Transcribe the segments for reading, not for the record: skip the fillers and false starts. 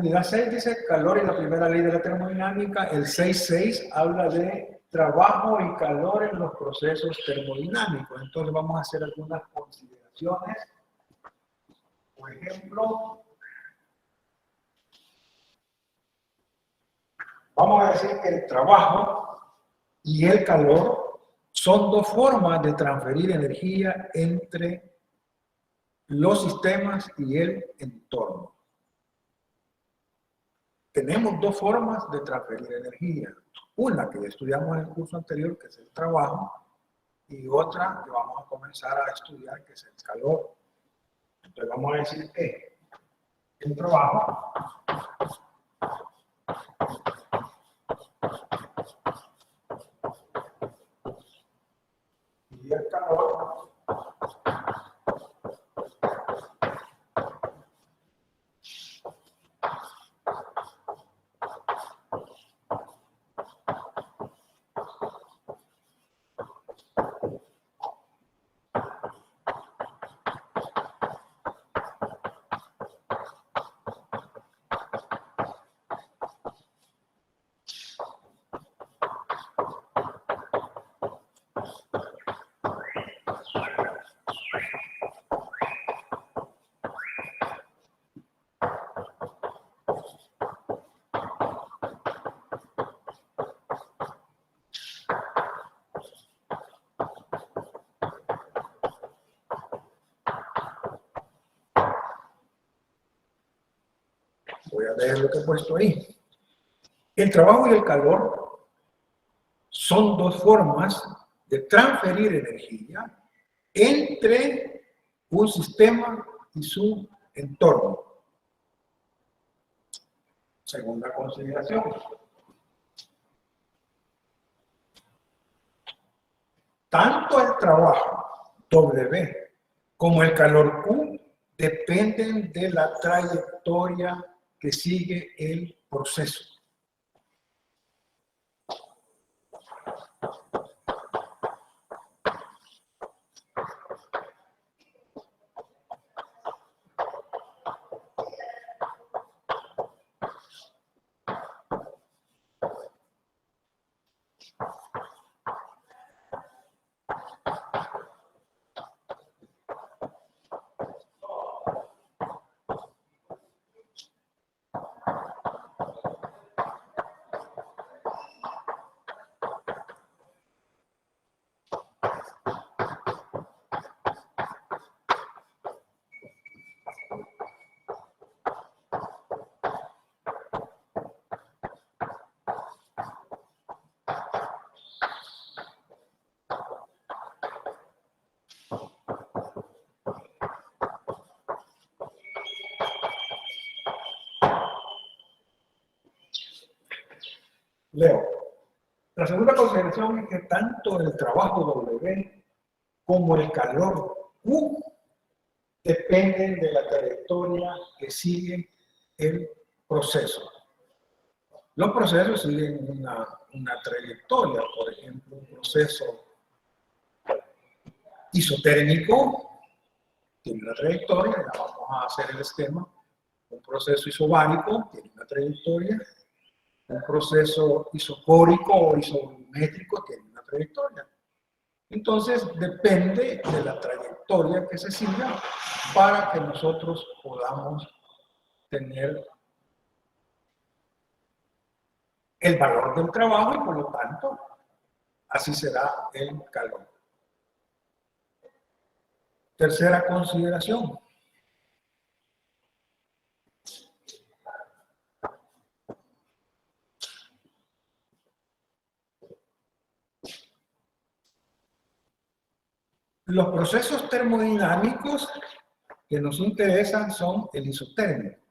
Unidad 6 dice calor y la primera ley de la termodinámica. El 6.6 habla de trabajo y calor en los procesos termodinámicos. Entonces vamos a hacer algunas consideraciones. Por ejemplo, vamos a decir que el trabajo y el calor son dos formas de transferir energía entre los sistemas y el entorno. Tenemos dos formas de transferir energía. Una que estudiamos en el curso anterior, que es el trabajo, y otra que vamos a comenzar a estudiar, que es el calor. Entonces vamos a decir que el trabajo y el calor voy a leer lo que he puesto ahí. El trabajo y el calor son dos formas de transferir energía entre un sistema y su entorno. Segunda consideración. Tanto el trabajo W como el calor Q dependen de la trayectoria que sigue el proceso. Leo. La segunda consideración es que tanto el trabajo W como el calor Q dependen de la trayectoria que sigue el proceso. Los procesos siguen una trayectoria, por ejemplo, un proceso isotérmico tiene una trayectoria, ya vamos a hacer el esquema. Un proceso isobárico tiene una trayectoria. Un proceso isocórico o isométrico tiene una trayectoria. Entonces, depende de la trayectoria que se siga para que nosotros podamos tener el valor del trabajo y, por lo tanto, así será el calor. Tercera consideración. Los procesos termodinámicos que nos interesan son el isotérmico.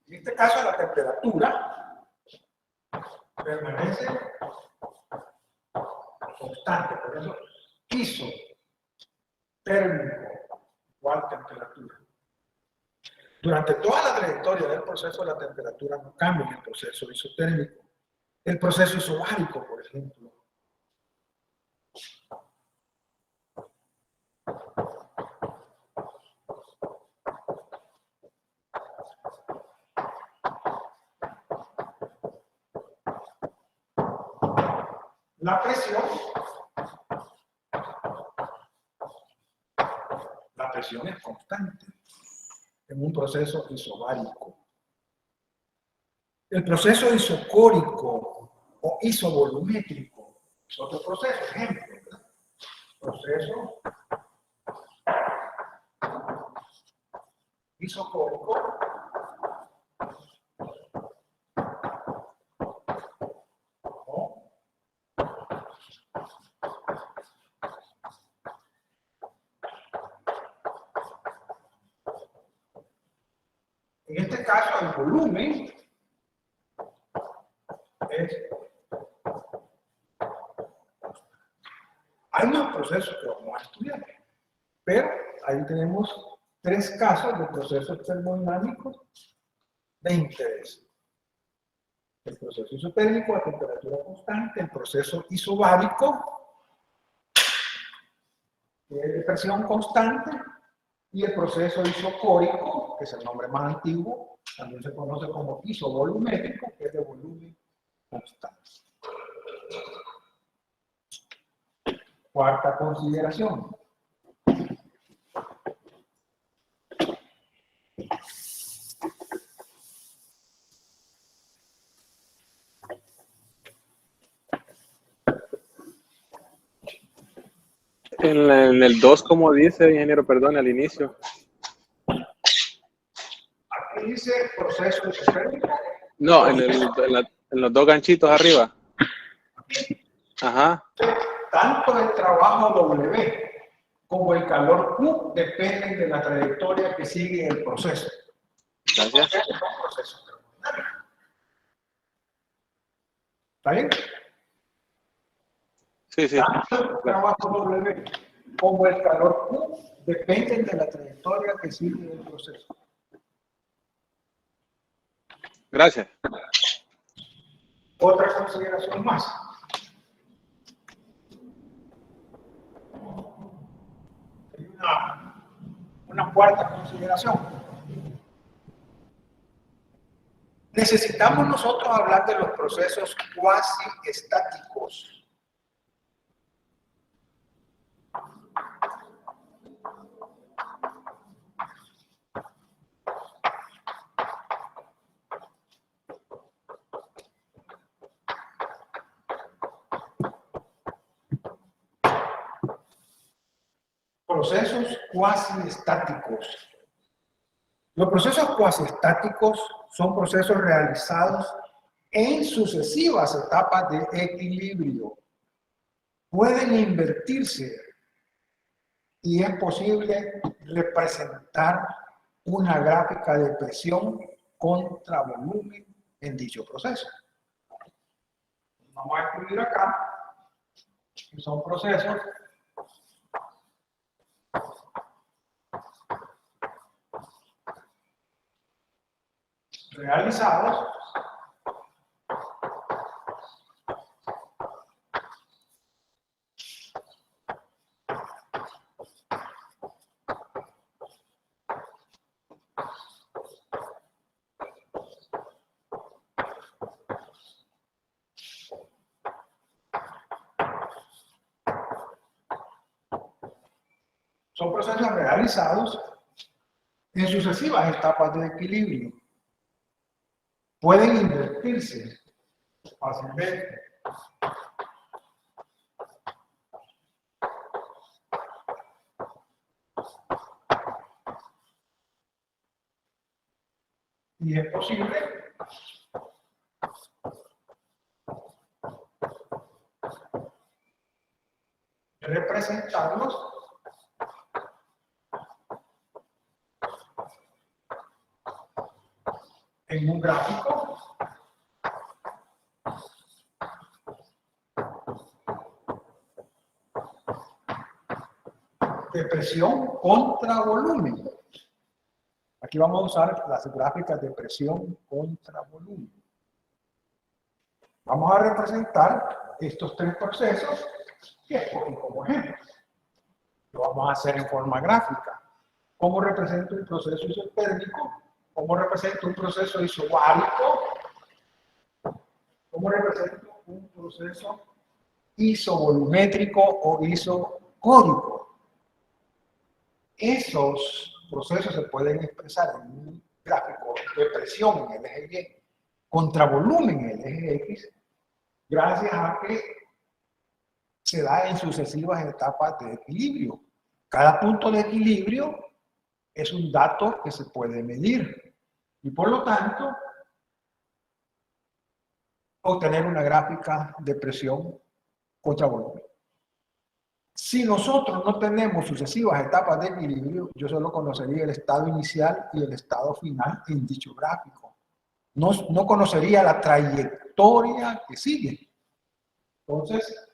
En este caso, la temperatura permanece constante, por eso isotérmico igual temperatura. Durante toda la trayectoria del proceso la temperatura no cambia en el proceso isotérmico. El proceso isobárico, por ejemplo. La presión es constante en un proceso isobárico. El proceso isocórico o isovolumétrico es otro proceso, ejemplo, ¿verdad? Proceso isocórico o en este caso el volumen hay más procesos que vamos a estudiar, pero ahí tenemos 3 casos de procesos termodinámicos de interés. El proceso isotérmico a temperatura constante, el proceso isobárico, que es de presión constante, y el proceso isocórico, que es el nombre más antiguo, también se conoce como isovolumétrico, que es de volumen constante. Cuarta consideración. En el 2, como dice, ingeniero, perdón, al inicio. Aquí dice proceso isotérmico. No, en los 2 ganchitos arriba. Ajá. Tanto el trabajo W como el calor Q dependen de la trayectoria que sigue el proceso. Gracias. ¿Está bien? Sí, sí. Tanto el trabajo W como el calor Q dependen de la trayectoria que sigue el proceso. Gracias. Otra consideración más. Una cuarta consideración. Necesitamos nosotros hablar de los procesos cuasi estáticos. Procesos cuasi estáticos. Los procesos cuasi estáticos son procesos realizados en sucesivas etapas de equilibrio. Pueden invertirse y es posible representar una gráfica de presión contra volumen en dicho proceso. Vamos a escribir acá que son procesos realizados en sucesivas etapas de equilibrio. Pueden invertirse fácilmente. Y es posible representarlos en un gráfico de presión contra volumen. Aquí vamos a usar las gráficas de presión contra volumen. Vamos a representar estos tres procesos que escogí como ejemplo. Lo vamos a hacer en forma gráfica. ¿Cómo represento un proceso isotérmico? ¿Cómo represento un proceso isobárico? ¿Cómo represento un proceso isovolumétrico o isocórico? Esos procesos se pueden expresar en un gráfico de presión en el eje Y contra volumen en el eje X, gracias a que se da en sucesivas etapas de equilibrio. Cada punto de equilibrio es un dato que se puede medir y por lo tanto obtener una gráfica de presión contra volumen. Si nosotros no tenemos sucesivas etapas de equilibrio, yo solo conocería el estado inicial y el estado final en dicho gráfico. No conocería la trayectoria que sigue. Entonces,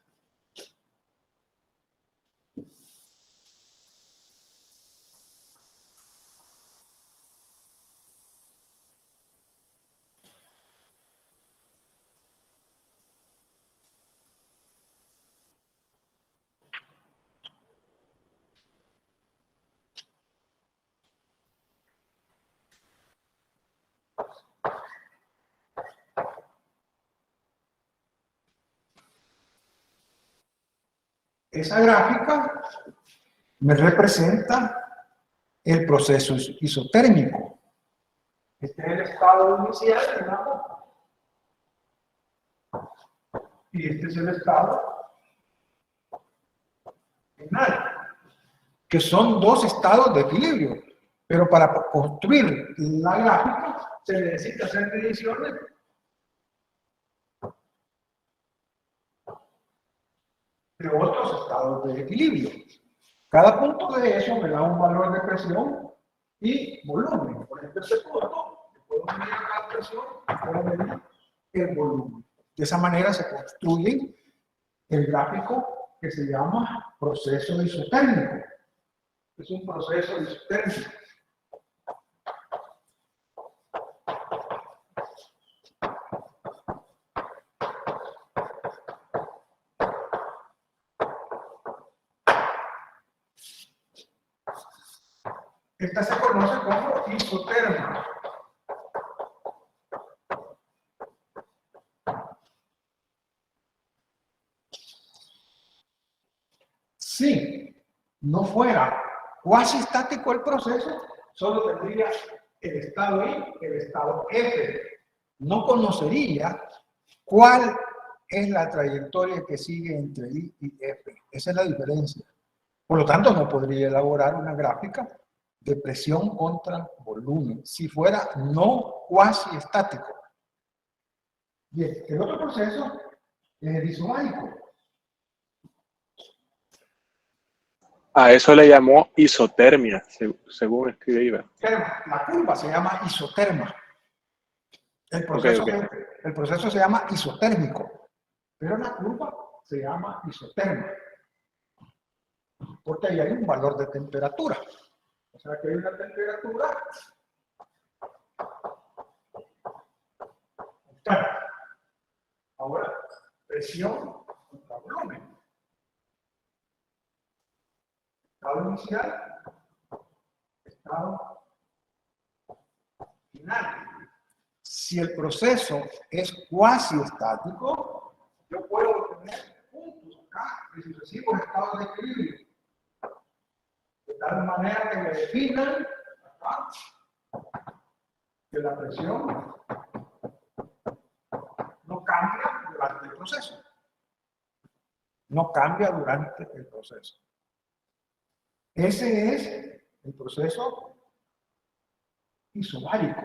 esa gráfica me representa el proceso isotérmico. Este es el estado inicial, digamos, y este es el estado final, que son dos estados de equilibrio. Pero para construir la gráfica se necesita hacer mediciones de otros estados de equilibrio. Cada punto de eso me da un valor de presión y volumen. Por ejemplo, este punto, puedo medir la presión y puedo medir el volumen. De esa manera se construye el gráfico que se llama proceso isotérmico. Es un proceso isotérmico. Esta se conoce como isoterma. Si no fuera cuasi estático el proceso, solo tendría el estado I y el estado F. No conocería cuál es la trayectoria que sigue entre I y F. Esa es la diferencia. Por lo tanto, no podría elaborar una gráfica de presión contra volumen si fuera no cuasi estático. Bien, el otro proceso es el isobárico. A eso le llamó isotermia, según escribe. La curva se llama isoterma. El proceso se llama isotérmico, pero la curva se llama isoterma. Porque ahí hay un valor de temperatura. O sea que hay una temperatura externa. Ahora, presión contra volumen. Estado inicial, estado final. Si el proceso es cuasi estático, yo puedo tener puntos acá de sucesivos estados de equilibrio. De tal manera que me definan acá que la presión no cambia durante el proceso. No cambia durante el proceso. Ese es el proceso isobárico.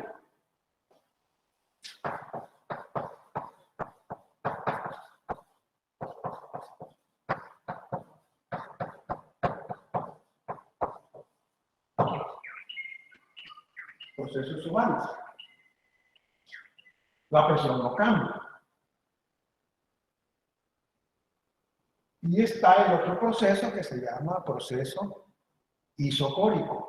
Proceso isobárico. La presión no cambia. Y está el otro proceso que se llama proceso isocórico.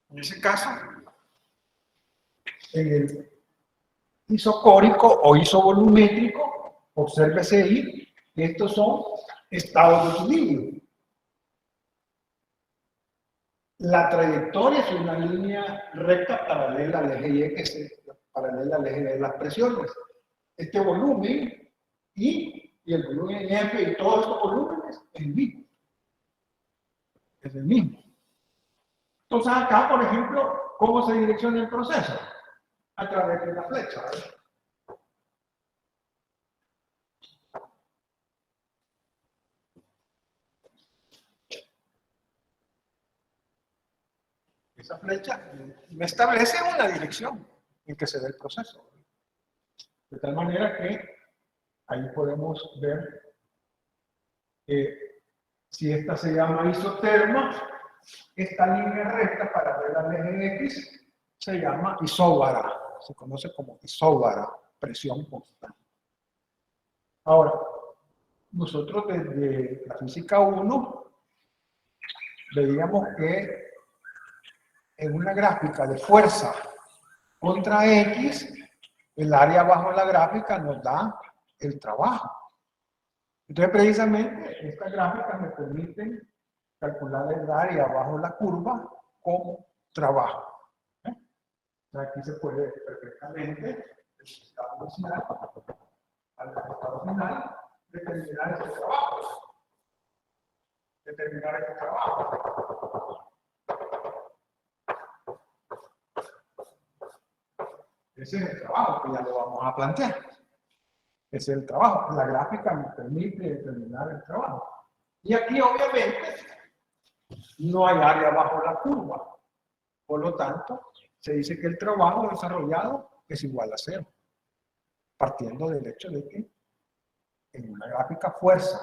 En ese caso, en el isocórico o isovolumétrico, obsérvese ahí, que estos son estados de equilibrio. La trayectoria es una línea recta paralela al eje Y, que es paralela al eje de las presiones. Este volumen y el volumen F y todos estos volúmenes es el mismo. Es el mismo. Entonces acá, por ejemplo, ¿cómo se direcciona el proceso? A través de la flecha, ¿verdad? Esa flecha me establece una dirección en que se dé el proceso. De tal manera que ahí podemos ver que si esta se llama isoterma, esta línea recta paralela al eje X se llama isóbara, se conoce como isóbara, presión constante. Ahora, nosotros desde la física 1 veíamos que en una gráfica de fuerza contra X, el área bajo la gráfica nos da el trabajo. Entonces, precisamente, estas gráficas me permiten calcular el área bajo la curva como trabajo. Aquí se puede ver perfectamente el estado final, al estado final, determinar este trabajo. Determinar este trabajo. Ese es el trabajo que ya lo vamos a plantear. Ese es el trabajo. La gráfica me permite determinar el trabajo. Y aquí, obviamente, no hay área bajo la curva. Por lo tanto, se dice que el trabajo desarrollado es igual a 0. Partiendo del hecho de que en una gráfica fuerza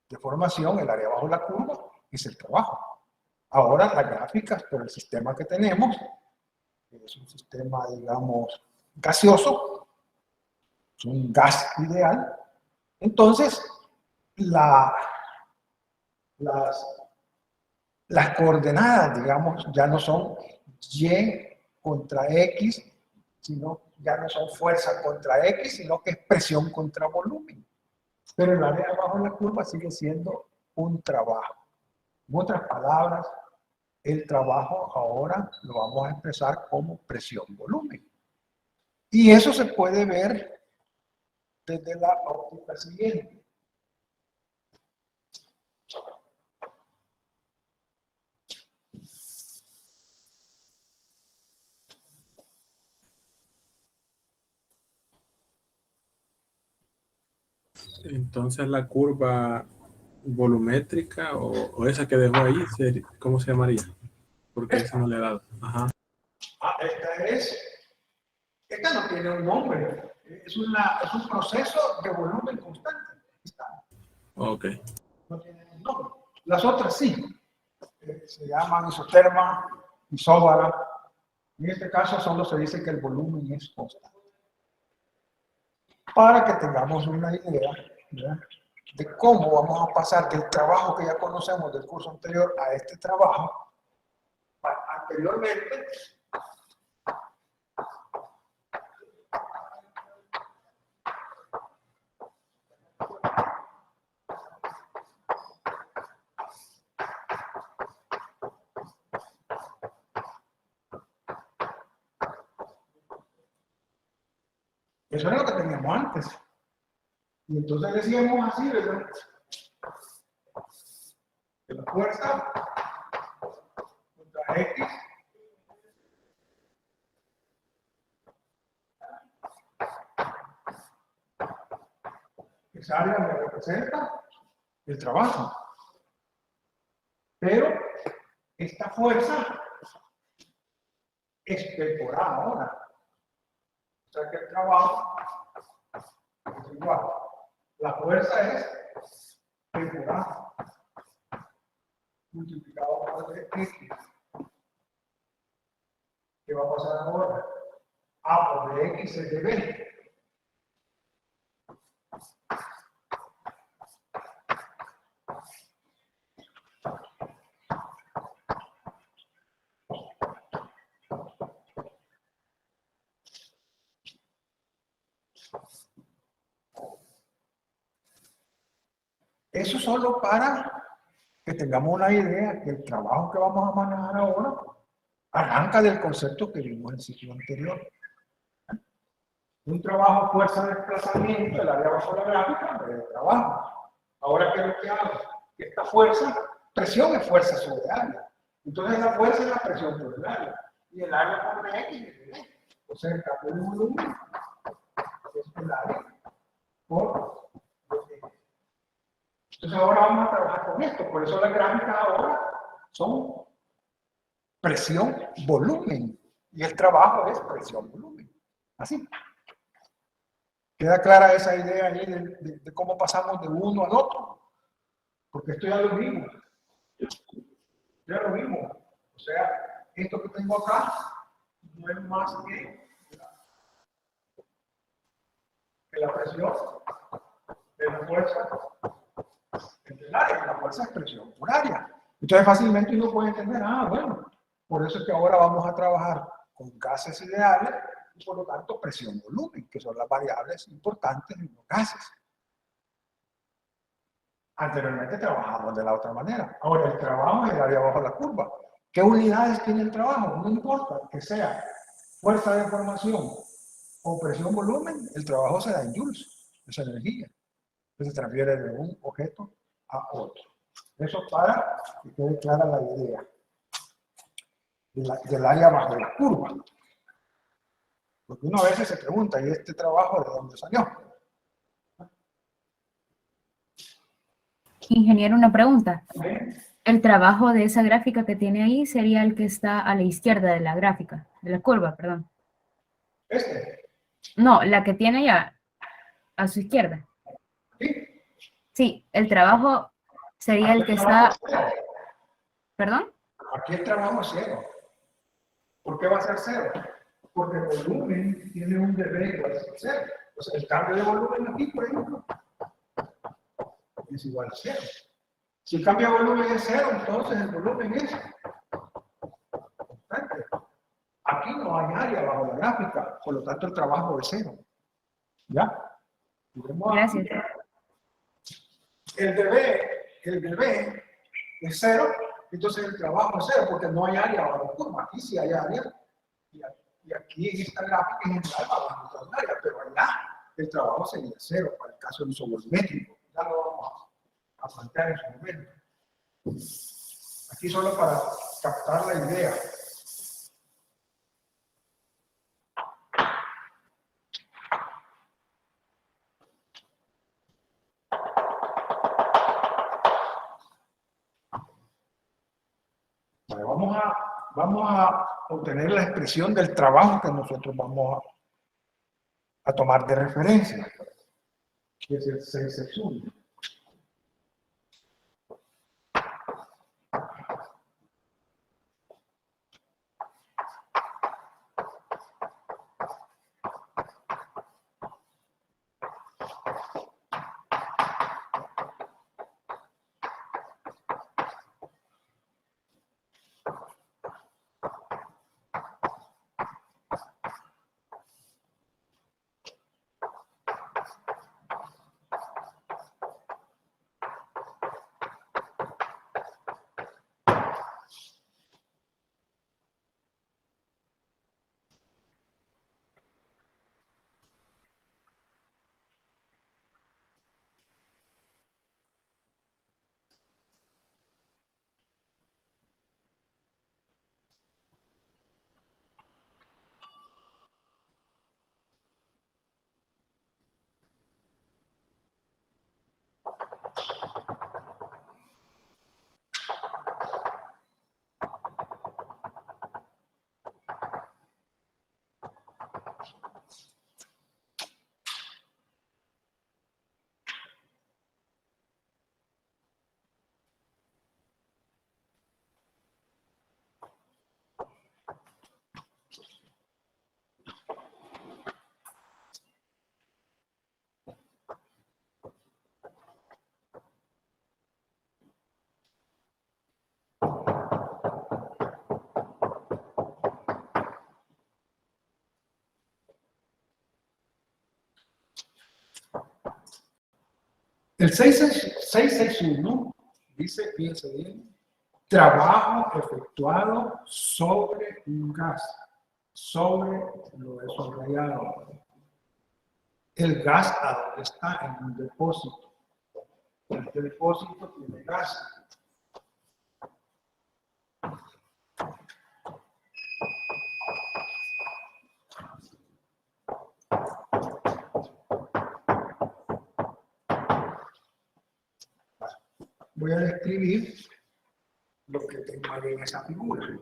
de formación, el área bajo la curva es el trabajo. Ahora, las gráficas por el sistema que tenemos, es un sistema, digamos, gaseoso, es un gas ideal. Entonces, las coordenadas, digamos, ya no son Y contra X, sino ya no son fuerza contra X, sino que es presión contra volumen. Pero el área bajo la curva sigue siendo un trabajo. En otras palabras, el trabajo ahora lo vamos a expresar como presión-volumen. Y eso se puede ver desde la óptica siguiente. Entonces la curva volumétrica o esa que dejó ahí, ¿cómo se llamaría? Porque esa no le he dado. Ajá. Esta no tiene un nombre, es un proceso de volumen constante. Ok. No tiene un nombre. Las otras sí, se llaman isoterma, isóbara. En este caso solo se dice que el volumen es constante. Para que tengamos una idea, ¿verdad?, de cómo vamos a pasar del trabajo que ya conocemos del curso anterior a este trabajo. Anteriormente, Eso era lo que teníamos antes. Y entonces decíamos así, ¿verdad? Que la fuerza contra X esa área me representa el trabajo. Pero esta fuerza es temporal ahora. O sea que el trabajo es igual. La fuerza es temporal. Multiplicado por X. ¿Qué va a pasar ahora? A por X es de B. Eso solo para que tengamos una idea que el trabajo que vamos a manejar ahora arranca del concepto que vimos en el ciclo anterior. Un trabajo fuerza de desplazamiento, el área bajo la gráfica, de trabajo. Ahora, ¿qué es lo que hago? Que esta fuerza, presión es fuerza sobre área. Entonces la fuerza es la presión por el área. Y el área por X, o sea, el cambio de volumen es el área por X. Entonces ahora vamos a trabajar con esto. Por eso las gráficas ahora son presión, volumen. Y el trabajo es presión, volumen. Así. ¿Queda clara esa idea ahí de cómo pasamos de uno al otro? Porque esto ya lo vimos. Ya lo vimos. O sea, esto que tengo acá no es más que la presión de la fuerza entre el área. La fuerza es presión por área. Entonces fácilmente uno puede entender, bueno, por eso es que ahora vamos a trabajar con gases ideales y por lo tanto presión-volumen, que son las variables importantes en los gases. Anteriormente trabajamos de la otra manera. Ahora el trabajo es el área bajo la curva. ¿Qué unidades tiene el trabajo? No importa que sea fuerza de formación o presión-volumen, el trabajo se da en joules, esa energía, que se transfiere de un objeto a otro. Eso para que quede clara la idea del área bajo la curva. Porque uno a veces se pregunta, ¿y este trabajo de dónde salió? Ingeniero, una pregunta. ¿Sí? El trabajo de esa gráfica que tiene ahí sería el que está a la izquierda de la gráfica, de la curva, perdón. ¿Este? No, la que tiene ya a su izquierda. ¿Sí? Sí, el trabajo sería el que está... ¿Perdón? Aquí el trabajo es cero. ¿Por qué va a ser cero? Porque el volumen tiene un deber igual a cero. O sea, el cambio de volumen aquí, por ejemplo, es igual a cero. Si el cambio de volumen es cero, entonces el volumen es constante. Aquí no hay área bajo la gráfica, por lo tanto el trabajo es cero. ¿Ya? Gracias. El dB es cero, entonces el trabajo es cero, porque no hay área bajo la curva. Aquí sí hay área, y aquí en esta gráfica en general va a encontrar un área, pero allá el trabajo sería cero para el caso del isovolumétrico. Ya lo vamos a plantear en su momento. Aquí solo para captar la idea. Vale, vamos a obtener la expresión del trabajo que nosotros vamos a tomar de referencia, que es el 661. El 661 dice, fíjense bien, trabajo efectuado sobre un gas, sobre lo he subrayado. El gas a donde está en un depósito. Este depósito tiene gas. Voy a describir lo que tengo ahí en esa figura.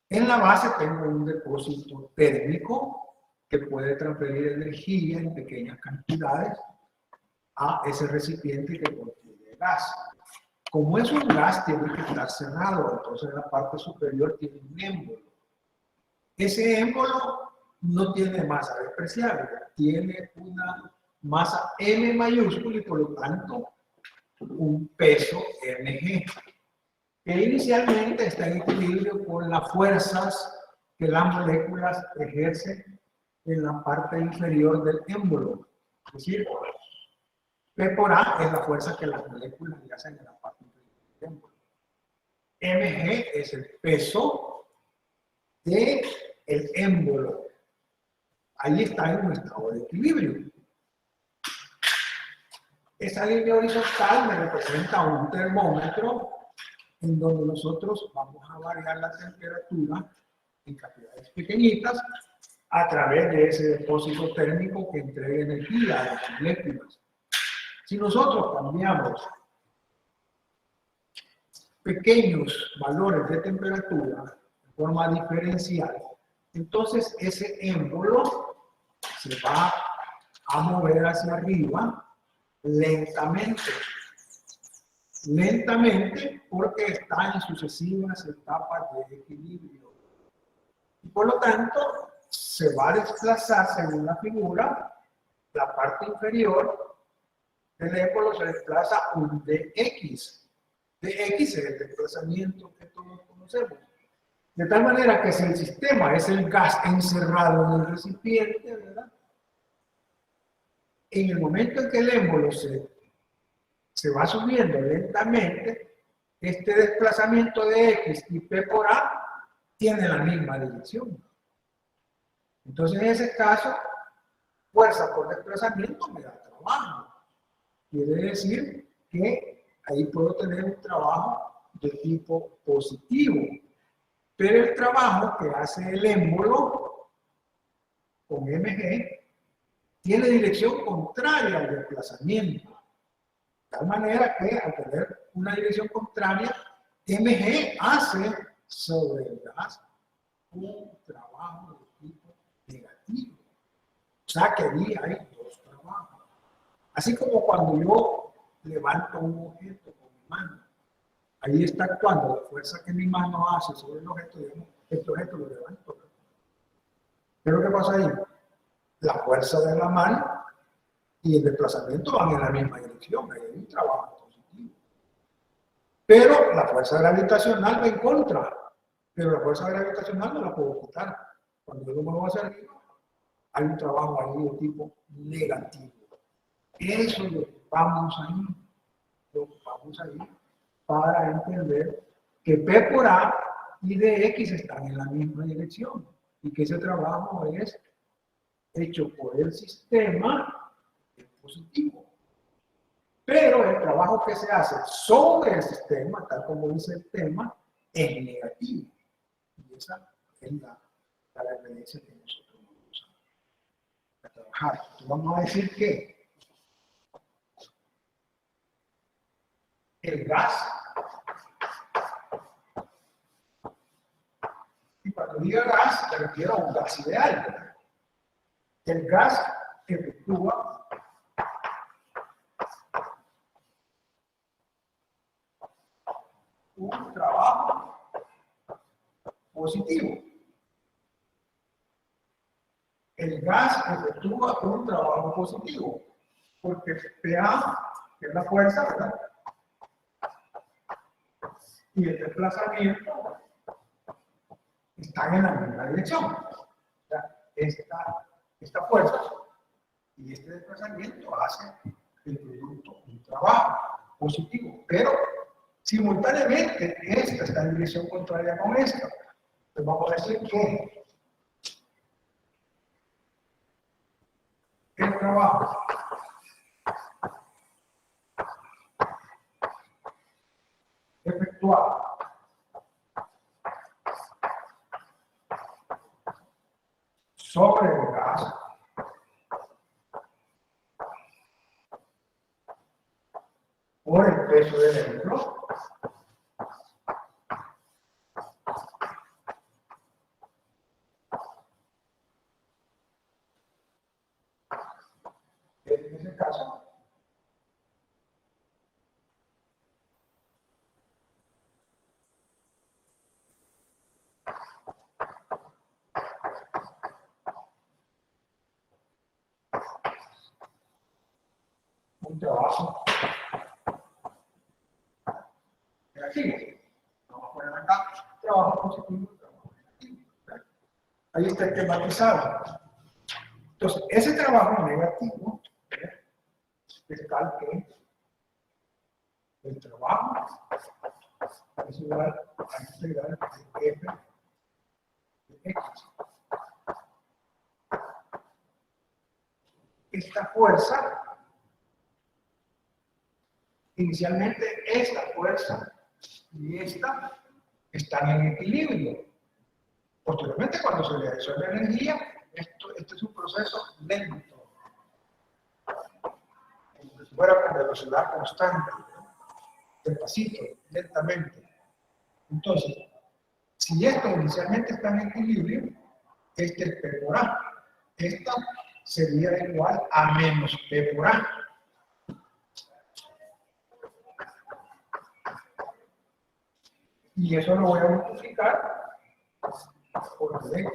En la base tengo un depósito térmico que puede transferir energía en pequeñas cantidades a ese recipiente que contiene gas. Como es un gas, tiene que estar cerrado, entonces en la parte superior tiene un émbolo. Ese émbolo no tiene masa despreciable, tiene una masa M mayúscula y por lo tanto un peso mg, que inicialmente está en equilibrio con las fuerzas que las moléculas ejercen en la parte inferior del émbolo. Es decir, P por A es la fuerza que las moléculas le hacen en la parte inferior del émbolo. Mg es el peso del émbolo. Ahí está en un estado de equilibrio. Esa línea horizontal me representa un termómetro en donde nosotros vamos a variar la temperatura en cantidades pequeñitas a través de ese depósito térmico que entrega energía a las moléculas. Si nosotros cambiamos pequeños valores de temperatura de forma diferencial, entonces ese émbolo se va a mover hacia arriba lentamente. Lentamente porque está en sucesivas etapas de equilibrio. Y por lo tanto, se va a desplazar según la figura, la parte inferior del émbolo se desplaza un dx. Dx es el desplazamiento que todos conocemos. De tal manera que si el sistema es el gas encerrado en el recipiente, ¿verdad? En el momento en que el émbolo se va subiendo lentamente, este desplazamiento de X y P por A tiene la misma dirección. Entonces, en ese caso, fuerza por desplazamiento me da trabajo. Quiere decir que ahí puedo tener un trabajo de tipo positivo. Pero el trabajo que hace el émbolo con mg tiene dirección contraria al desplazamiento. De tal manera que al tener una dirección contraria, mg hace sobre el gas un trabajo de tipo negativo. O sea que ahí hay dos trabajos. Así como cuando yo levanto un objeto con mi mano, ahí está actuando la fuerza que mi mano hace sobre el objeto, digamos, este objeto lo levanto. Pero ¿qué pasa ahí? La fuerza de la mano y el desplazamiento van en la misma dirección, hay un trabajo positivo. Pero la fuerza gravitacional va en contra, pero la fuerza gravitacional no la puedo quitar. Cuando yo lo muevo hacia arriba, hay un trabajo ahí de tipo negativo. Eso lo ocupamos ahí para entender que P por A y dx están en la misma dirección y que ese trabajo es hecho por el sistema es positivo. Pero el trabajo que se hace sobre el sistema, tal como dice el tema, es negativo. Y esa es la referencia que nosotros vamos a trabajar. Entonces vamos a decir que el gas, y cuando diga gas, me refiero a un gas ideal, ¿verdad? El gas efectúa un trabajo positivo. El gas efectúa un trabajo positivo, porque PA, que es la fuerza, ¿verdad? Y el desplazamiento están en la misma dirección. O sea, esta fuerza y este desplazamiento hacen el producto trabajo positivo, pero simultáneamente esta está en dirección contraria con esta. Entonces vamos a decir que el trabajo efectuado sobre el gas por el peso del vehículo en ese caso un trabajo negativo. Vamos a poner acá trabajo positivo, trabajo negativo. Ahí está esquematizado. Entonces, ese trabajo negativo es tal que el trabajo es igual a la integral de f de x. Esta fuerza, inicialmente esta fuerza y esta están en equilibrio. Posteriormente, cuando se le disuelve energía, este es un proceso lento, como si fuera con velocidad constante, despacito, lentamente. Entonces, si esto inicialmente está en equilibrio, este es P por A. Esta sería igual a menos P por A. Y eso lo voy a multiplicar por D. De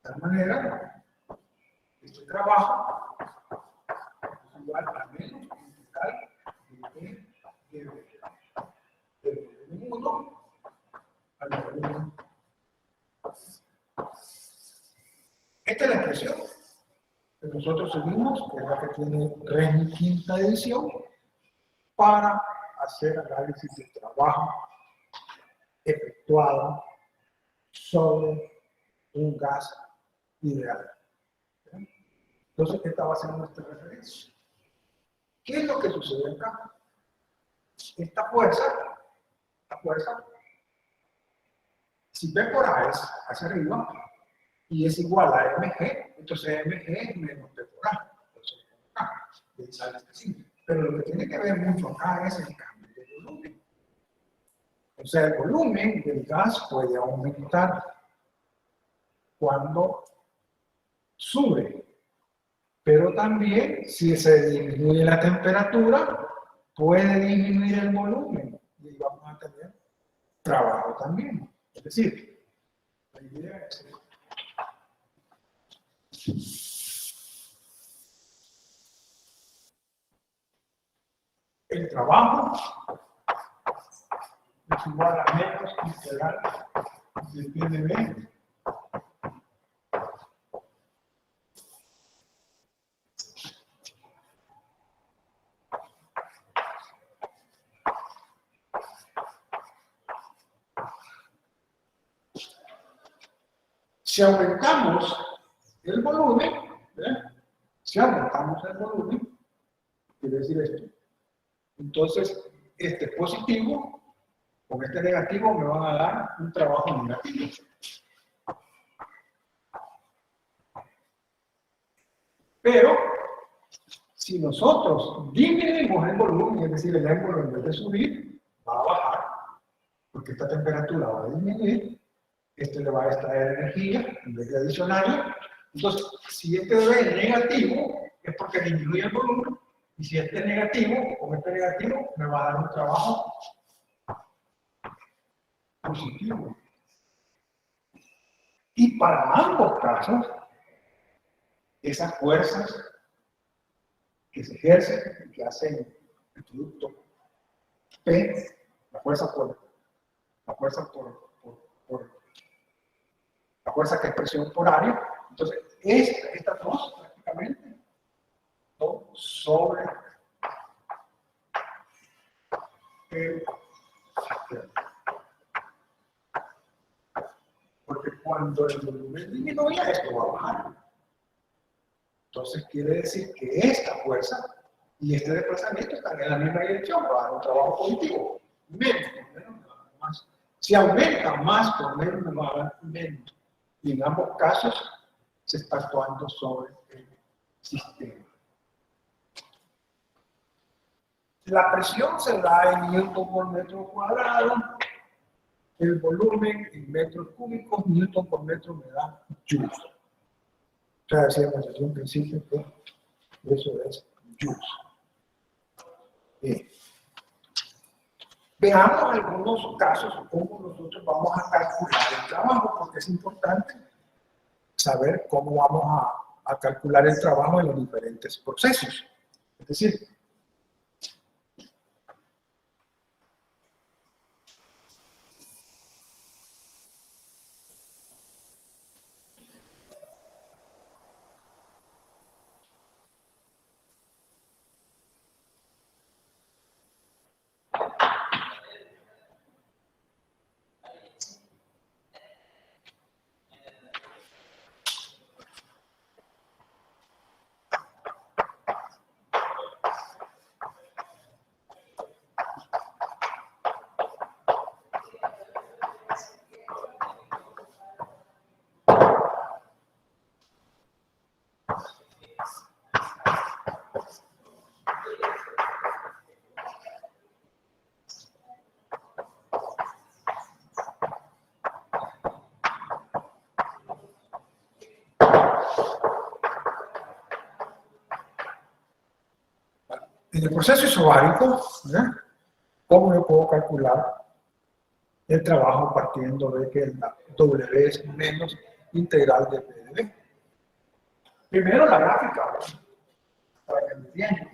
tal manera, este trabajo es igual a menos integral de E del volumen 1 al volumen. Esta es la expresión que nosotros seguimos, que es la que tiene Renyi quinta edición, para hacer análisis de trabajo efectuado sobre un gas ideal. Entonces, esta va a ser nuestra referencia. ¿Qué es lo que sucede acá? Esta fuerza, si P por A es hacia arriba y es igual a mg, entonces mg es menos P por A. Entonces, acá, de ahí sale este signo. Pero lo que tiene que ver mucho acá es el cambio de volumen. O sea, el volumen del gas puede aumentar cuando sube, pero también si se disminuye la temperatura, puede disminuir el volumen y vamos a tener trabajo también. Es decir, la idea es el trabajo es igual a menos integral de pi de b si aumentamos el volumen, si aumentamos el volumen, quiere decir esto. Entonces, este positivo con este negativo me van a dar un trabajo negativo. Pero, si nosotros disminuimos el volumen, es decir, el émbolo en vez de subir, va a bajar, porque esta temperatura va a disminuir, este le va a extraer energía en vez de adicionarla. Entonces, si este debe es negativo, es porque disminuye el volumen, y si este es negativo, con este negativo, me va a dar un trabajo positivo. Y para ambos casos, esas fuerzas que se ejercen, que hacen el producto P, la fuerza que es presión por área, entonces estas dos prácticamente son sobre Porque cuando el volumen disminuye, esto va a bajar. Entonces quiere decir que esta fuerza y este desplazamiento están en la misma dirección, va a dar un trabajo positivo. Menos con menos me va a dar más. Si aumenta más con menos me va a dar menos. Y en ambos casos se está actuando sobre el sistema. La presión se da en newton por metro cuadrado. El volumen en metros cúbicos, newton por metro me da joules. O sea, decíamos desde un principio que eso es joules. Bien. Veamos algunos casos cómo nosotros vamos a calcular el trabajo, porque es importante saber cómo vamos a calcular el trabajo en los diferentes procesos. Es decir, en el proceso isobárico, ¿cómo yo puedo calcular el trabajo partiendo de que la W es menos integral de P de B? Primero la gráfica, para que me entiendan.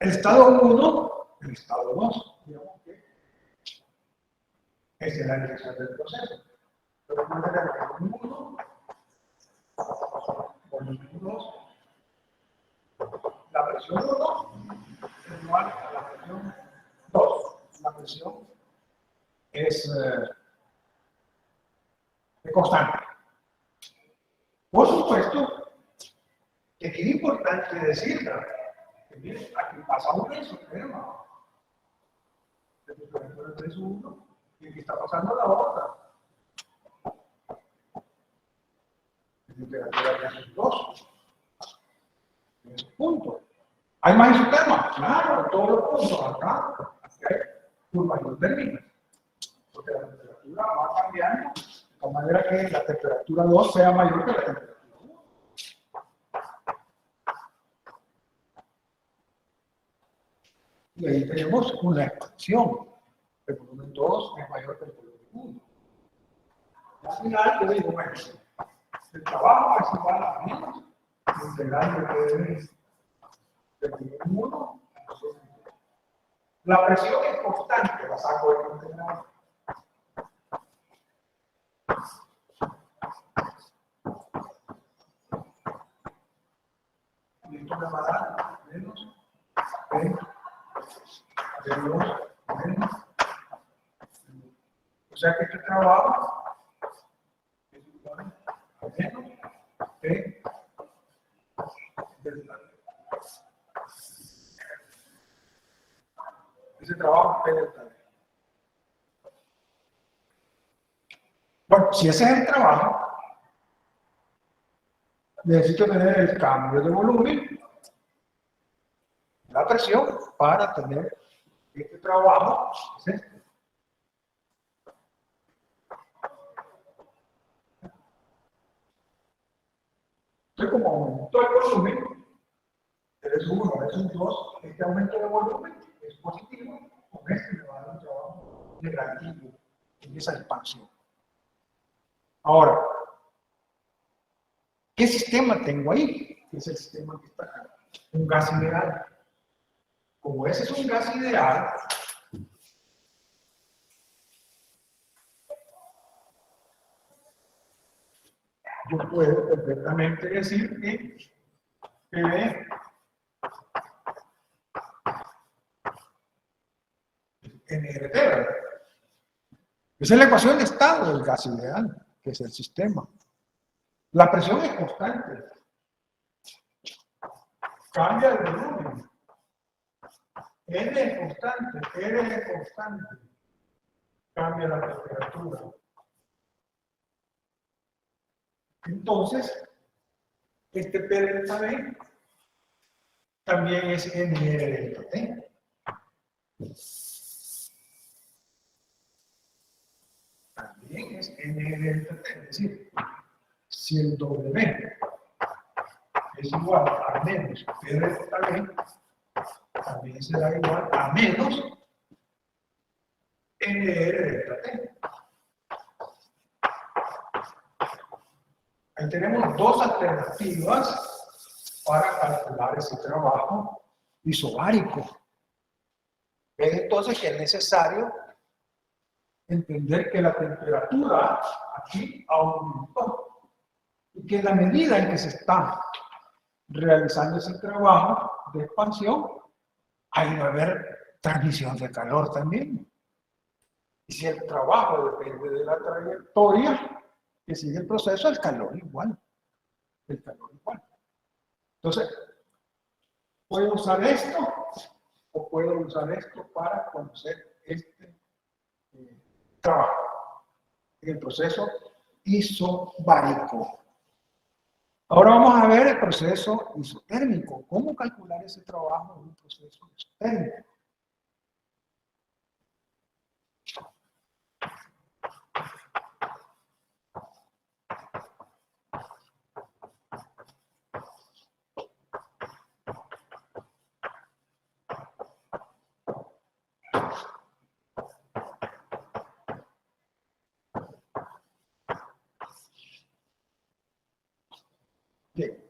El estado 1, el estado 2, digamos que esa es la dirección del proceso. Pero recuerden que el volumen 1, volumen 2, la presión 1 es igual a la presión 2. La presión es constante. Por supuesto, que es importante decir que miren, aquí pasa un isotema. La temperatura es 1 y aquí está pasando la otra. La temperatura es 2. En ese punto. ¿Hay más isotermas? Claro, en todos los puntos. Acá hay curvas isotérmicas. Porque la temperatura va cambiando de manera que la temperatura 2 sea mayor que la temperatura 1. Y ahí tenemos una expansión. El volumen 2 es mayor que el volumen 1. Y al final, yo digo, bueno, el trabajo es igual a menos integral de del volumen 1. La presión es constante, la saco de la integral. Y esto me va a dar menos P de 2 menos. O sea que este trabajo es igual a menos P delta. Ese trabajo es P delta. Bueno, si ese es el trabajo, necesito tener el cambio de volumen, la presión, para tener este trabajo. ¿Sí? Entonces, como aumentó el volumen, es 1, es 2, este aumento de volumen es positivo, con este me va a dar un trabajo negativo en esa expansión. Ahora, ¿qué sistema tengo ahí? ¿Qué es el sistema que está acá? Un gas ideal. Como ese es un gas ideal, yo puedo perfectamente decir que PV NRT, ¿verdad? Esa es la ecuación de estado del gas ideal, que es el sistema. La presión es constante. Cambia el volumen. N es constante, R es constante. Cambia la temperatura. Entonces, este P delta B también es NR delta T. También es NR delta T. Es decir, si el W es igual a menos P delta B, también será igual a menos NR delta T. Ahí tenemos dos alternativas para calcular ese trabajo isobárico. Es entonces que es necesario entender que la temperatura aquí aumentó y que en la medida en que se está realizando ese trabajo de expansión, ahí va a haber transmisión de calor también. Y si el trabajo depende de la trayectoria que sigue el proceso, el calor igual. El calor igual. Entonces, ¿puedo usar esto o puedo usar esto para conocer este trabajo en el proceso isobárico? Ahora vamos a ver el proceso isotérmico. ¿Cómo calcular ese trabajo en un proceso isotérmico? Bien.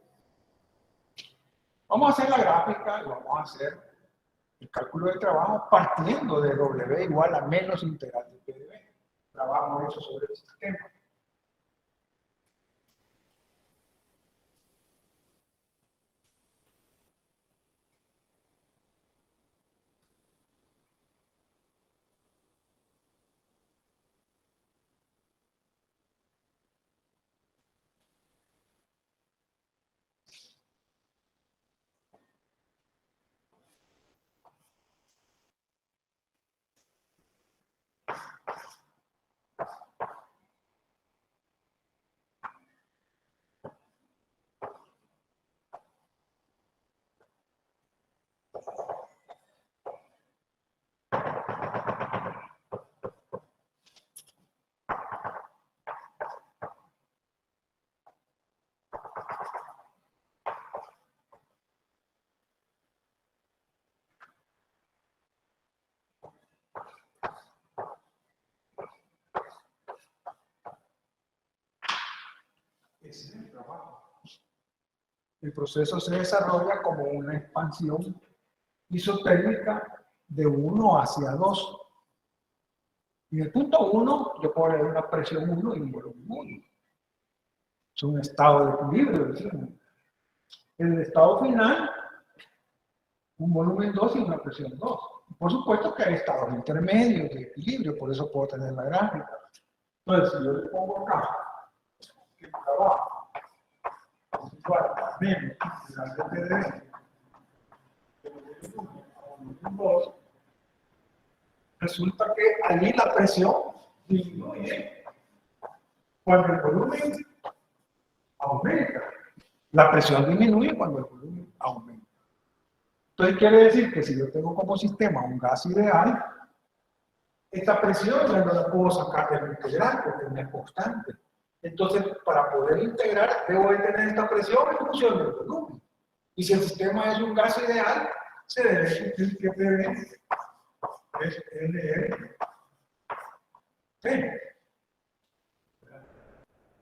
Vamos a hacer la gráfica y vamos a hacer el cálculo del trabajo partiendo de W igual a menos integral de PdV. Trabajo hecho sobre el sistema. Ese es el trabajo. El proceso se desarrolla como una expansión isotérmica de 1 hacia 2. En el punto 1 yo puedo leer una presión 1 y un volumen 1. Es un estado de equilibrio, decimos. En el estado final, un volumen 2 y una presión 2. Por supuesto que hay estados intermedios de equilibrio, por eso puedo tener la gráfica. Entonces, si yo le pongo acá, que el trabajo es igual a menos integral de PdV, resulta que allí la presión disminuye cuando el volumen aumenta. La presión disminuye cuando el volumen aumenta. Entonces quiere decir que si yo tengo como sistema un gas ideal, esta presión ya no la puedo sacar del integral porque no es constante. Entonces, para poder integrar, debo de tener esta presión en función del volumen. Y si el sistema es un gas ideal, se debe decir que PV es NR.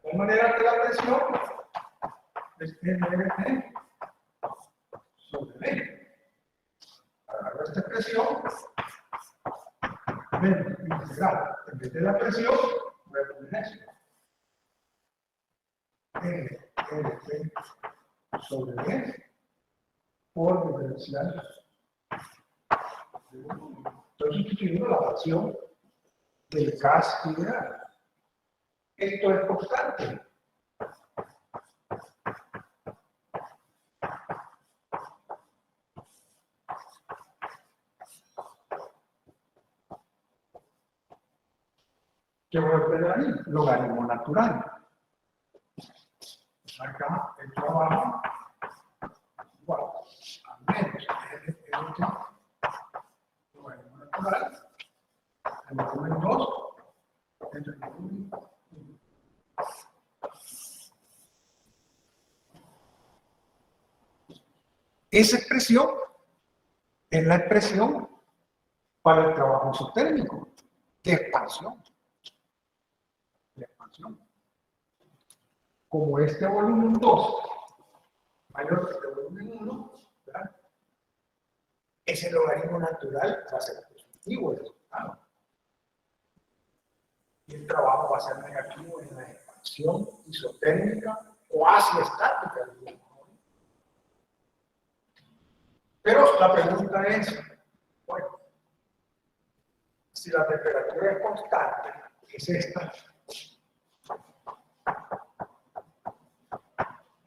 De manera que la presión es NRT sobre B. Agarro esta expresión, menos integral. En vez de la presión, voy a poner eso. LP sobre D por diferencial de volumen. Estoy sustituyendo la fracción del gas ideal. Esto es constante. ¿Qué voy a esperar ahí? Logaritmo natural. Acá el trabajo igual a menos logaritmo natural. El volumen 2 entre el volumen 1. Esa expresión es la expresión para el trabajo isotérmico de expansión. De expansión. Como este volumen 2 mayor que este volumen 1, ¿verdad? Ese logaritmo natural va a ser positivo el resultado. Y el trabajo va a ser negativo en la expansión isotérmica o estática. Pero la pregunta es, bueno, si la temperatura es constante, es esta.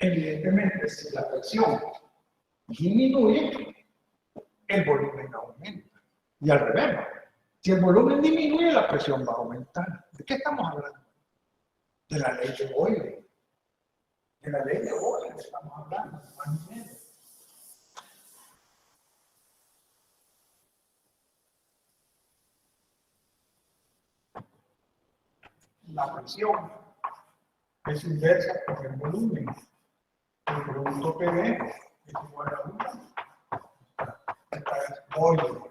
Evidentemente, si la presión disminuye, el volumen aumenta. Y al revés, si el volumen disminuye, la presión va a aumentar. ¿De qué estamos hablando? De la ley de Boyle. De la ley de Boyle estamos hablando, más o menos. La presión es inversa con el volumen. El producto PV es igual a 1. Esta es Boyle.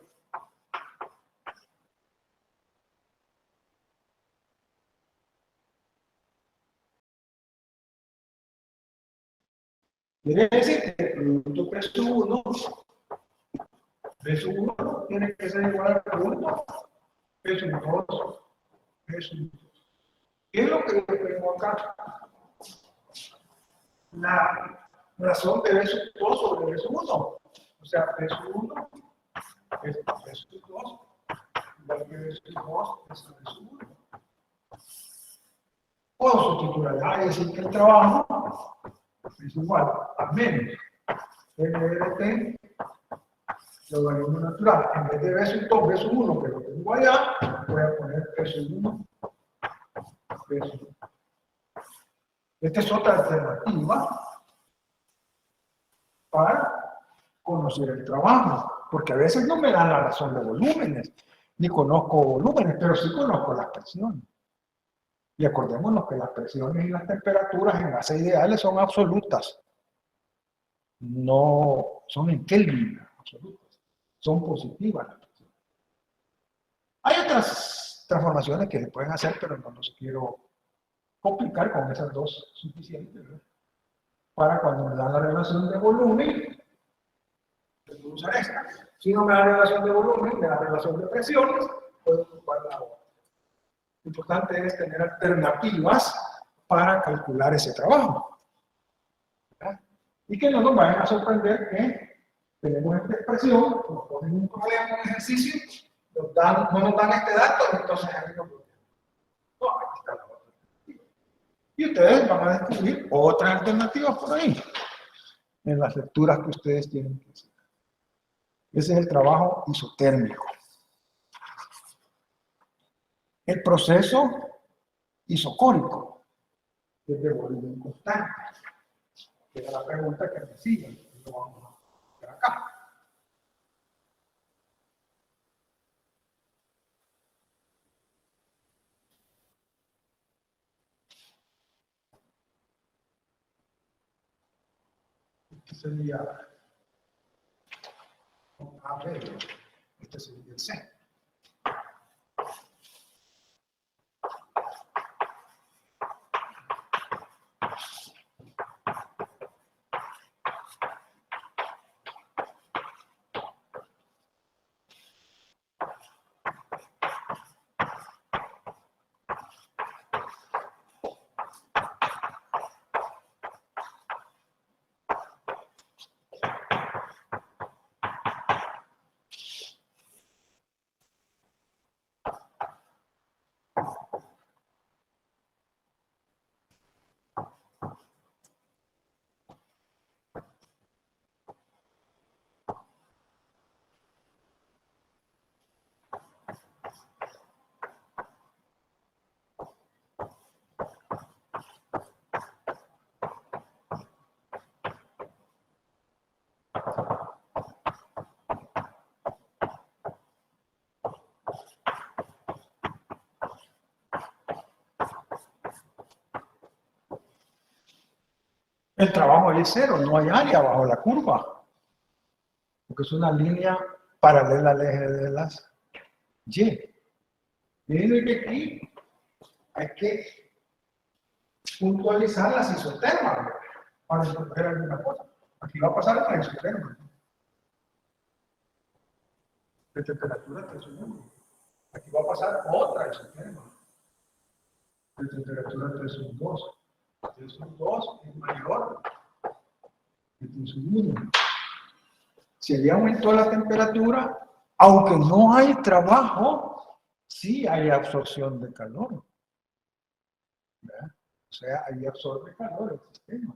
Quiere decir que el producto P1 tiene que ser igual al producto P2. ¿Qué es lo que yo tengo acá? La razón de B2 sobre B1. O sea, B1 es B2, igual que B2 es B1. Puedo sustituir y decir que el trabajo es igual a menos LLT logaritmo natural. En vez de B2, B1, que lo tengo allá, voy a poner B1. Esta es otra alternativa para conocer el trabajo, porque a veces no me dan la razón de volúmenes, ni conozco volúmenes, pero sí conozco las presiones. Y acordémonos que las presiones y las temperaturas en gases ideales son absolutas. No son en Kelvin absolutas, son positivas las presiones. Hay otras transformaciones que se pueden hacer, pero no los quiero complicar con esas dos suficientes, ¿verdad? Para cuando me dan la relación de volumen, puedo usar esta. Si no me da la relación de volumen, me da la relación de presiones, puedo ocupar la otra. Lo importante es tener alternativas para calcular ese trabajo, ¿verdad? Y que no nos vayan a sorprender que tenemos esta expresión, nos ponen un problema, un ejercicio, no nos dan este dato, entonces ahí no podemos. No, aquí está la otra. Y ustedes van a descubrir otras alternativas por ahí, en las lecturas que ustedes tienen que hacer. Ese es el trabajo isotérmico. El proceso isocórico es de volumen constante. Esa es la pregunta que me siguen. Lo vamos a ver acá. Este sería A, B. Este sería el C. El trabajo ahí es cero, no hay área bajo la curva, porque es una línea paralela al eje de las Y. Miren que aquí hay que puntualizar las isotermas para escoger alguna cosa. Aquí va a pasar una isoterma de temperatura 3.1. Aquí va a pasar otra isoterma de temperatura 3.2. 3.2 es mayor que 3.1. Si allí aumentó la temperatura, aunque no hay trabajo, sí hay absorción de calor. ¿Verdad? O sea, ahí absorbe calor el sistema,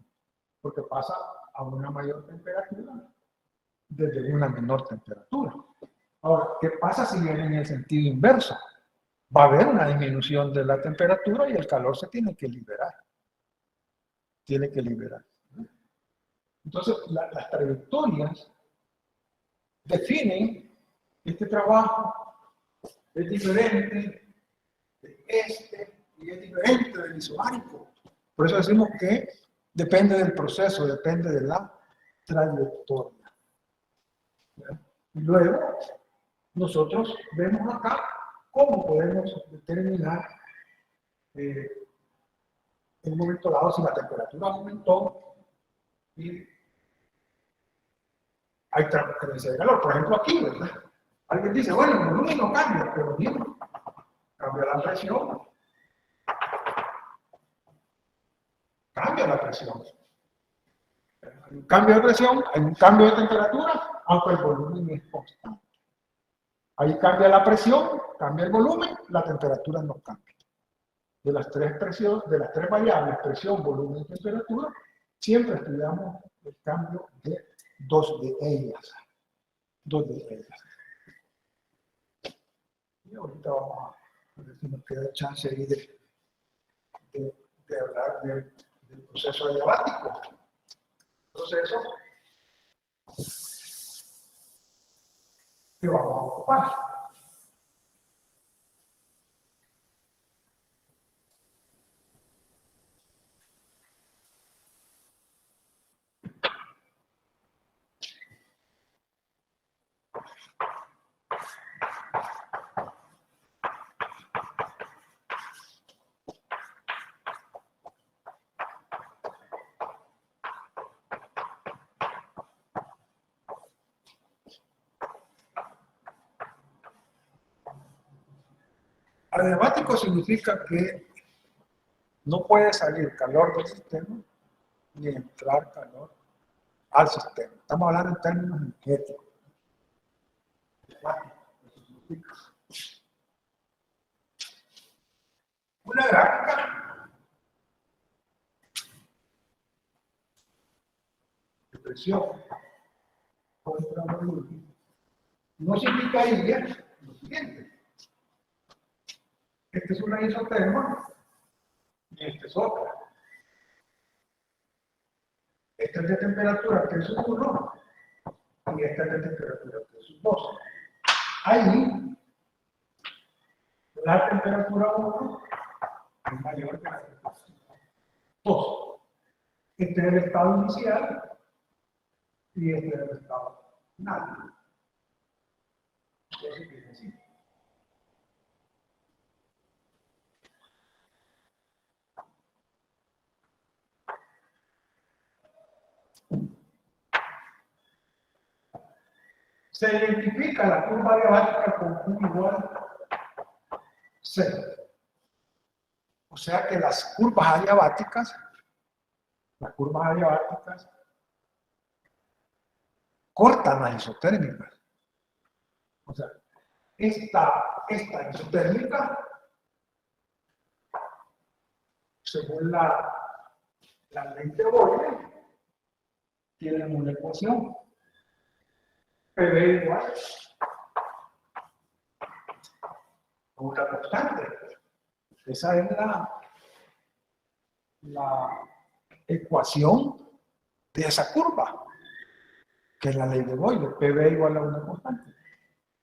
porque pasa a una mayor temperatura desde una menor temperatura. Ahora, ¿qué pasa si viene en el sentido inverso? Va a haber una disminución de la temperatura y el calor se tiene que liberar. Tiene que liberar. Entonces, las trayectorias definen este trabajo es diferente de este y es diferente del isobárico. Por eso decimos que depende del proceso, depende de la trayectoria. ¿Ya? Y luego, nosotros vemos acá cómo podemos determinar en un momento dado si la temperatura aumentó y hay transferencia de calor. Por ejemplo, aquí, ¿verdad? Alguien dice, bueno, el volumen no cambia, pero bien, cambia la presión. Cambia la presión. Hay un cambio de presión, hay un cambio de temperatura, aunque el volumen es constante. Ahí cambia la presión, cambia el volumen, la temperatura no cambia. De las tres variables, presión, volumen y temperatura, siempre estudiamos el cambio de dos de ellas. Y ahorita vamos a ver si nos queda chance ahí de hablar del proceso adiabático. Proceso que vamos a ocupar. Adiabático significa que no puede salir calor del sistema ni entrar calor al sistema. Estamos hablando en términos energéticos. Una gráfica de presión contra volumen no significaría lo siguiente. Esta es una isoterma y esta es otra. Esta es de temperatura 3.1 y esta es de temperatura 3.2. Ahí, la temperatura 1 es mayor que la temperatura 2. Este es el estado inicial y este es el estado final. Eso quiere decir. Se identifica la curva adiabática con Q igual 0. O sea que las curvas adiabáticas cortan las isotérmicas. O sea, esta isotérmica, según la ley de Boyle, tiene una ecuación. PV igual a una constante. Esa es la ecuación de esa curva, que es la ley de Boyle, PV igual a una constante.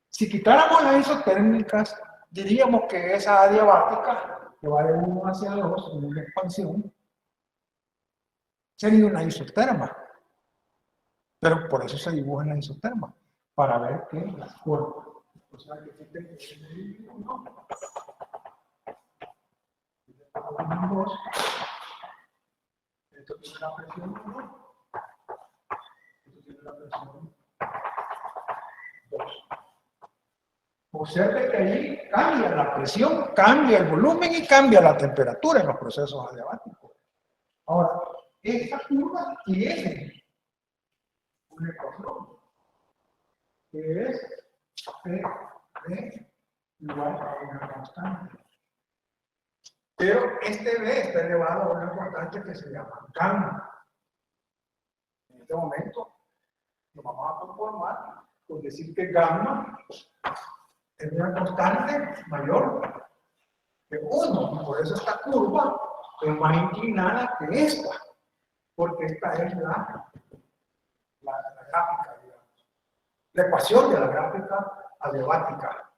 Si quitáramos las isotérmicas, diríamos que esa adiabática, que va de 1 hacia 2 en una expansión, sería una isoterma. Pero por eso se dibuja en la isoterma, para ver que las curvas. O sea, que aquí tengo el ¿no? Esto tiene la presión 1, esto tiene la presión 2. Observe que ahí cambia la presión, cambia el volumen y cambia la temperatura en los procesos adiabáticos. Ahora, esta curva tiene una ecuación que es P igual a una constante. Pero este B está elevado a una constante que se llama gamma. En este momento nos vamos a conformar con decir que gamma es una constante mayor que 1. Por eso esta curva es más inclinada que esta. Porque esta es la gráfica, digamos. La ecuación de la gráfica adiabática.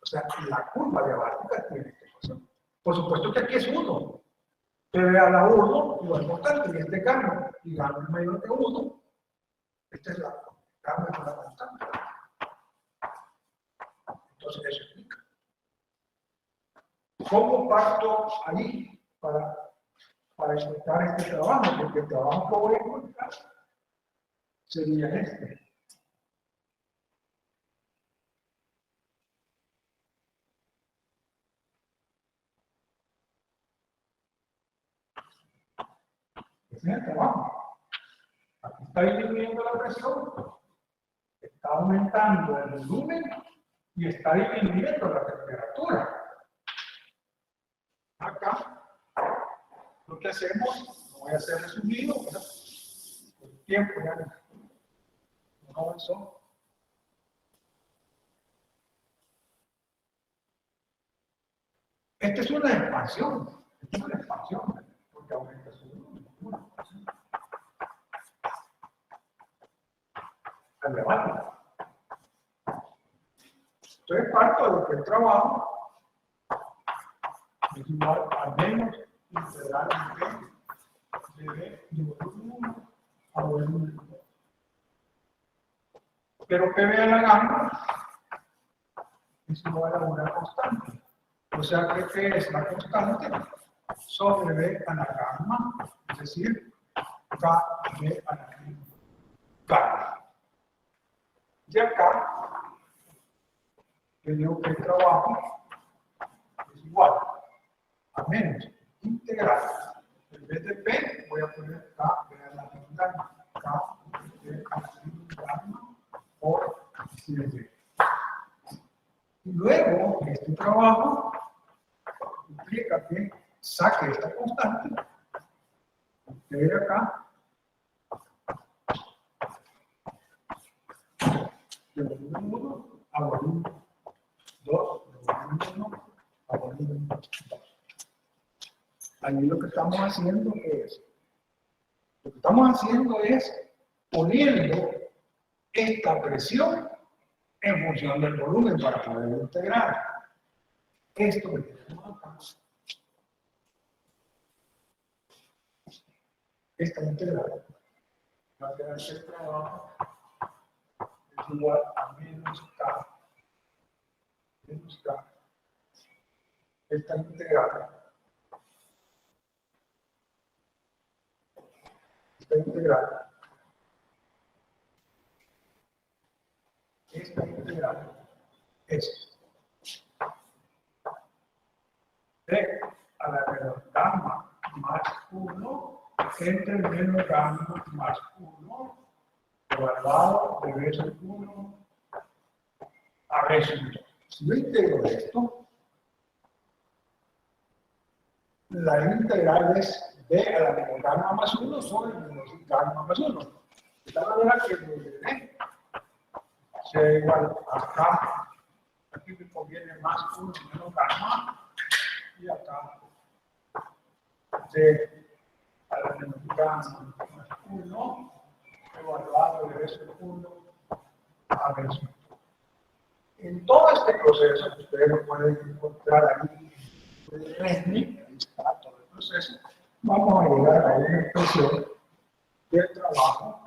O sea, la curva adiabática tiene esta ecuación. Por supuesto que aquí es 1. P a la 1 igual constante, y este gamma, y gamma es mayor que 1. Esta es la gamma es una constante. Entonces eso explica. ¿Cómo parto ahí para explicar este trabajo? Porque el trabajo que voy a encontrar sería este. Ese es el trabajo. Aquí está disminuyendo la presión, está aumentando el volumen y está disminuyendo la temperatura. Acá lo que hacemos, no voy a hacer resumido, ¿verdad? Por el tiempo ya no avanzó. Esta es una expansión, porque aumenta su volumen. Adiabática. Entonces, parto de lo que el trabajo es igual a menos integral de B de volumen 1 a volumen 2. Pero PB a la gamma es igual a una constante. O sea que P es la constante sobre B a la gamma, es decir, K B a la gamma. Y acá, yo digo que el trabajo es igual a menos integral. En vez de P, voy a poner K B a la gamma. K B a la gamma por 7. Y luego, este trabajo implica que saque esta constante, de acá, de volumen 1 a volumen 2, de volumen 1 a volumen 2. Ahí lo que estamos haciendo es poniendo esta presión en función del volumen para poder integrar. Esto que tenemos acá, esta integral, va a quedar el trabajo es igual a menos K, esta integral, es B a la menor gamma más 1 entre menos gamma más 1 evaluado de B sub 1 a B sub 2. Si yo integro esto, la integral es B a la menor gamma más 1 sobre menos gamma más 1. De tal manera que B sea igual a acá, aquí me conviene más 1 menos gamma, y acá D a la menor gamma más 1 evaluado de B sub 1 a B sub 2. En todo este proceso, ustedes lo pueden encontrar ahí en el RESNI, ahí está todo el proceso, vamos a llegar a una expresión del trabajo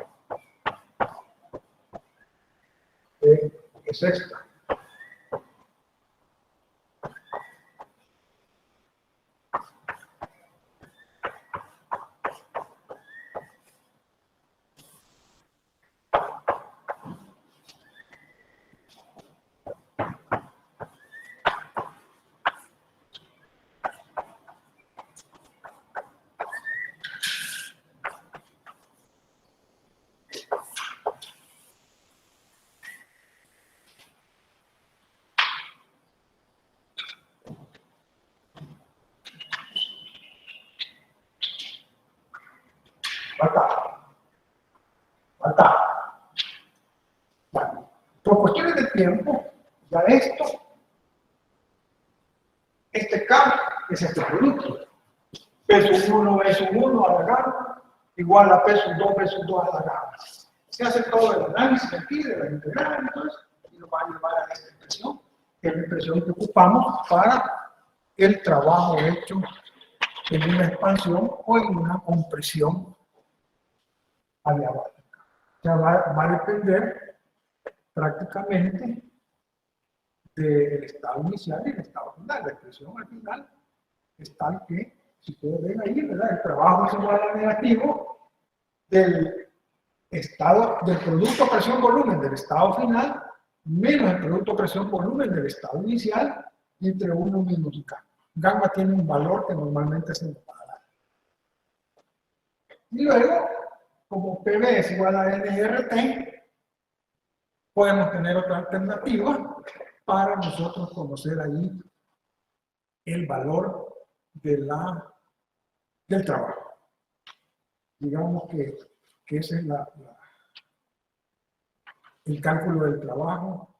que es esta. Falta. Bueno, por cuestiones de tiempo, ya este K es este producto. Peso 1 versus 1 a la gama, igual a peso 2 versus 2 a la gama. Se hace todo el análisis aquí de la integral, entonces, y nos va a llevar a esta expresión, que es la expresión que ocupamos para el trabajo hecho en una expansión o en una compresión adiabática. O sea, va a depender prácticamente del estado inicial y el estado final. La expresión al final es tal que, si ustedes ven ahí, ¿verdad? El trabajo es igual a negativo del estado, del producto presión-volumen del estado final, menos el producto presión-volumen del estado inicial, y entre 1 menos K. Gamma tiene un valor que normalmente se nos va a dar. Y luego, como PV es igual a NRT, podemos tener otra alternativa para nosotros conocer ahí el valor de del trabajo. Digamos que ese es el cálculo del trabajo